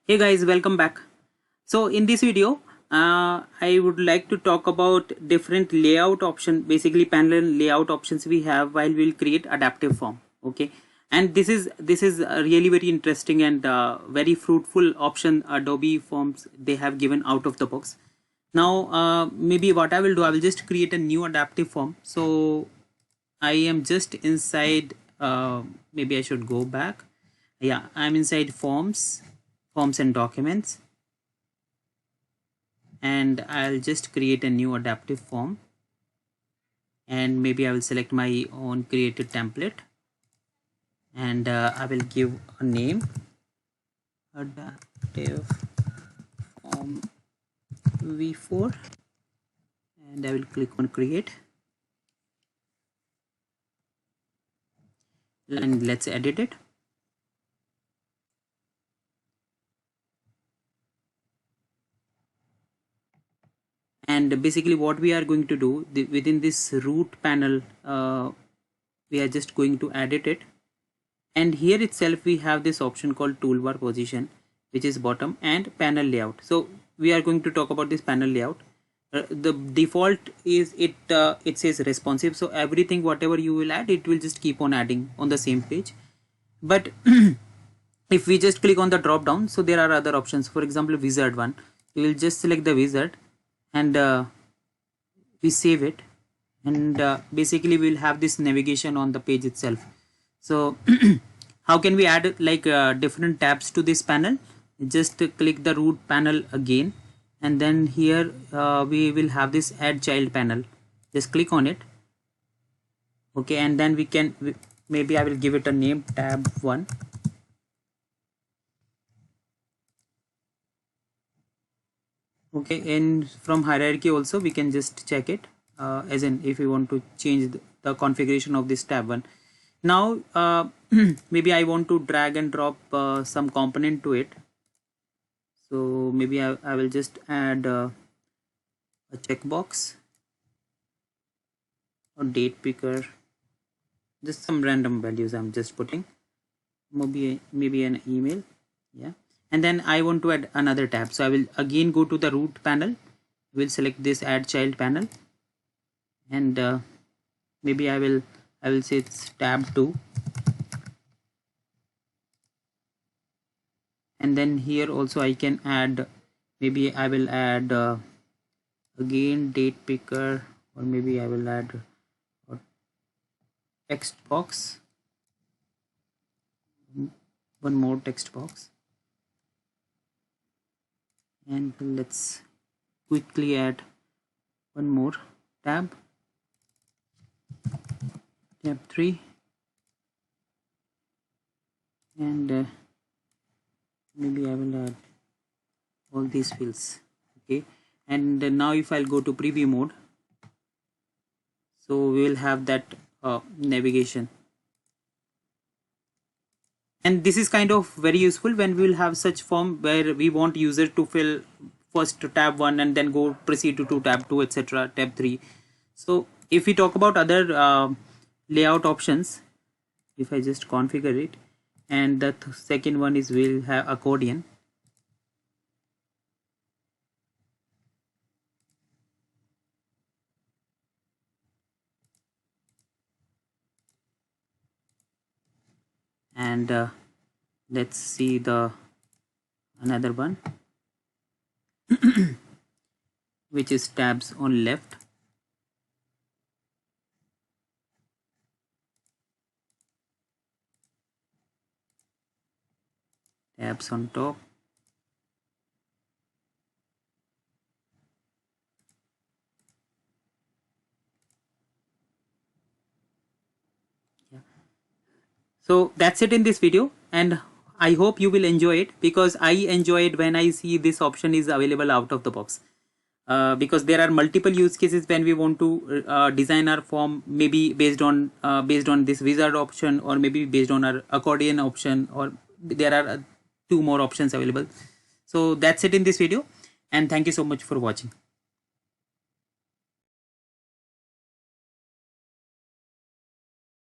Hey guys, welcome back. So in this video, I would like to talk about different layout option, basically panel layout options we have while we'll create adaptive form. Okay, and this is a really very interesting and very fruitful option Adobe Forms they have given out of the box. Now, maybe what I will do, I will just create a new adaptive form. So I am just inside. Maybe I should go back. Yeah, I'm inside forms and documents, and I'll just create a new adaptive form, and maybe I will select my own created template, and I will give a name, adaptive form v4, and I will click on create, and let's edit it. And basically what we are going to do within this root panel, we are just going to edit it, and here itself we have this option called toolbar position, which is bottom, and panel layout. So we are going to talk about this panel layout. The default is it says responsive, so everything whatever you will add, it will just keep on adding on the same page. But if we just click on the drop down, so there are other options. For example, wizard one, you will just select the wizard, and we save it, and basically we'll have this navigation on the page itself. So how can we add like different tabs to this panel? Just click the root panel again, and then here we will have this add child panel. Just click on it. Okay, and then we can, maybe I will give it a name, tab 1. Okay, and from hierarchy also we can just check it, as in if we want to change the configuration of this tab 1. Now maybe I want to drag and drop some component to it. So maybe I will just add a checkbox or date picker, just some random values I'm just putting, maybe an email. Yeah, and then I want to add another tab, so I will again go to the root panel, will select this add child panel, and maybe I will say it's tab 2, and then here also I can add, maybe I will add again date picker, or maybe I will add a text box, one more text box, and let's quickly add one more tab 3, and maybe I will add all these fields. Okay, and now if I'll go to preview mode, so we will have that navigation, and this is kind of very useful when we will have such form where we want user to fill first tab 1 and then go proceed to tab 2, etc., tab 3. So if we talk about other layout options, if I just configure it, and the second one is we'll have accordion. And let's see the another one which is tabs on left, tabs on top, yeah. So that's it in this video, and I hope you will enjoy it, because I enjoy it when I see this option is available out of the box. Because there are multiple use cases when we want to design our form, maybe based on this wizard option, or maybe based on our accordion option, or there are 2 more options available. So that's it in this video, and thank you so much for watching.